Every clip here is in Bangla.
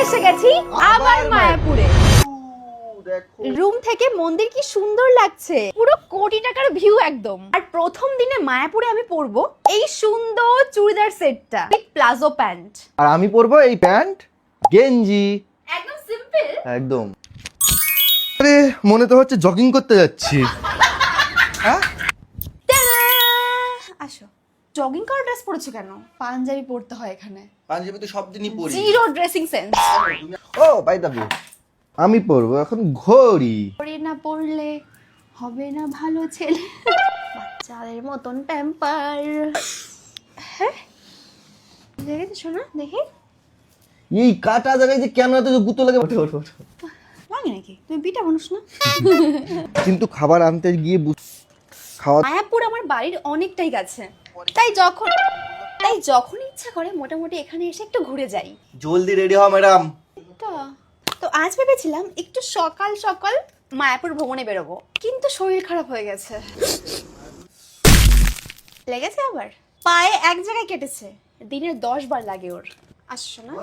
এসে গেছি আবার মায়াপুরে। রুম থেকে মন্দির কি সুন্দর লাগছে, পুরো কোটি টাকার ভিউ একদম। আর প্রথম দিনে মায়াপুরে আমি পরবো এই সুন্দর চুড়িদার সেটটা উইথ প্লাজো প্যান্ট, আর আমি পরবো এই প্যান্ট গেঞ্জি, একদম সিম্পল। একদম। আরে মনে তো হচ্ছে জগিং করতে যাচ্ছি। হ্যাঁ আসো, জগিং করার ড্রেস পরেছো কেন? পাঞ্জাবি পরতে হয় এখানে। পাঞ্জাবি তো সব দিনই পরি। Zero dressing sense. Oh by the way, আমি পরবো এখন ঘড়ি। পরে না পড়লে হবে না ভালো ছেলে, বাচ্চাদের মতন প্যাম্পার। হ্যাঁ দেখে শোনা দেখি, এই কাটা জায়গায় যে কেন এত গুঁতো লাগে। ওঠো ওঠো ওঠো। লাগে নাকি? তুমি বিটা মানুষ না? কিন্তু খাবার আনতে গিয়ে খাওয়া। মায়াপুর আমার বাড়ির অনেকটাই কাছে, তাই যখন ইচ্ছা করে মোটামুটি এখানে এসে একটু ঘুরে যাই। জলদি রেডি হও ম্যাডাম। তো আজ ভেবেছিলাম একটু সকাল সকাল মায়াপুর ভ্রমণে বেরোবো, কিন্তু শরীর খারাপ হয়ে গেছে। লেগেছে আবার পায়ে এক জায়গায় কেটেছে, দিনের 10 বার লাগে ওর। আসছো না?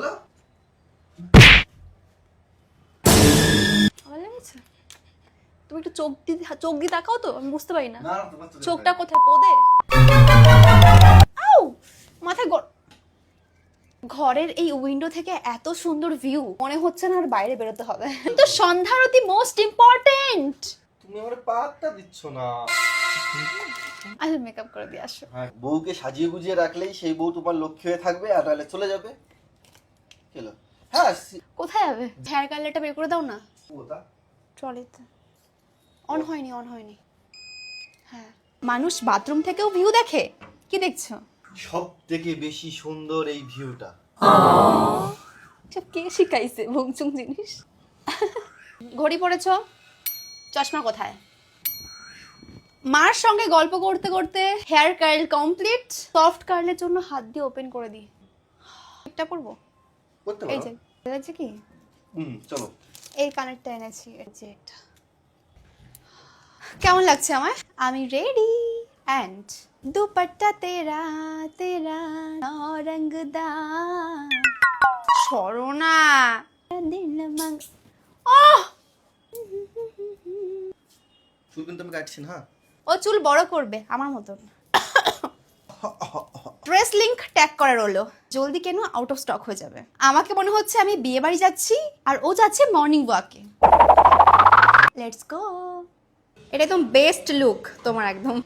ভালো লেগেছে? তুমি একটু চোখ দিয়ে তাকাও তো, আমি বুঝতে পারি না চোখটা কোথায়, পোদে? আউ মাথায় ঘরের এই উইন্ডো থেকে এত সুন্দর ভিউ, মনে হচ্ছে না আর বাইরে বেরোতে হবে। কিন্তু সন্ধ্যা আরতি মোস্ট ইম্পর্টেন্ট। তুমি আমার পাত্তা দিচ্ছ না। আচ্ছা মেকআপ করে দিয়ে আসো। হ্যাঁ, বউকে সাজিয়ে গুজিয়ে রাখলেই সেই বউ তোমার লক্ষ্মী হয়ে থাকবে, আর নাহলে চলে যাবে। চলো। হ্যাঁ কোথায় যাবে? হেয়ার কালারটা বের করে দাও না। ওটা ট্রলিতে অন হয়নি। হ্যাঁ, মানুষ বাথরুম থেকেও ভিউ দেখে। কি দেখছো? সব থেকে বেশি সুন্দর এই ভিউটা। সব কে শিখাইছে ভংচুং জিনিস? ঘড়ি পরেছো? চশমা কোথায়? মার সঙ্গে গল্প করতে করতে হেয়ার কার্ল কমপ্লিট। সফট কার্লের জন্য হাত দিয়ে ওপেন করে দিই। একটা পরবো, করতে এই পারো। যে দেখছে কি, চলো। এই কানেরটা এনেছি, এই যে এটা। কেমন লাগছে আমার? আমি রেডি। এন্ড দুপাট্টা তেরা তেরা রংদার সরোনা দিল মাং। ওহ চুল কিন্তু আমি কাটছি না। হ্যাঁ, ও চুল বড় করবে আমার মতন। ড্রেস লিংক ট্যাগ করার হলো, জলদি কেন আউট অফ স্টক হয়ে যাবে। আমাকে মনে হচ্ছে আমি বিয়ে বাড়ি যাচ্ছি আর ও যাচ্ছে মর্নিং ওয়াকে। Let's go. এটা একদম বেস্ট লুক তোমার, একদম